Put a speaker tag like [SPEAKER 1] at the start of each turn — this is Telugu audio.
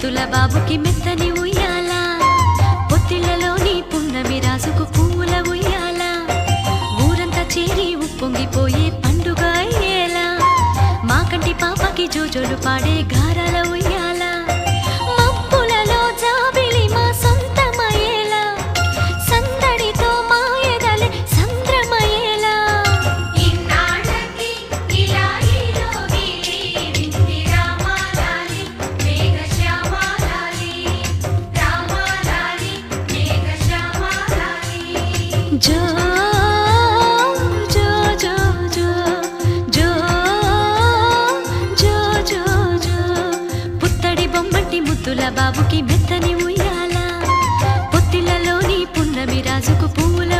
[SPEAKER 1] ముద్దుల బాబుకి మెత్తని ఉయ్యాల, పొత్తిళ్లలోని పున్నమి రాసుకు పూల ఉయ్యాల, ఊరంతా చేరి ఉప్పొంగిపోయే పండుగ అయ్యేలా, మా కంటి పాపకి జోజోలు పాడే గారాల ఉయ్యాల, మబ్బులలో జాబిలి మా సొంతమయ్యేలా, సందడితో మా ఎదలే సంద్రమయ్యేలా. జో జో జో జో జో జో జో జో పుత్తడి బొమ్మటి ముద్దుల బాబుకి మెత్తని ఉయ్యాల, పొత్తిళ్లలోని పున్నమి రాజుకు పూల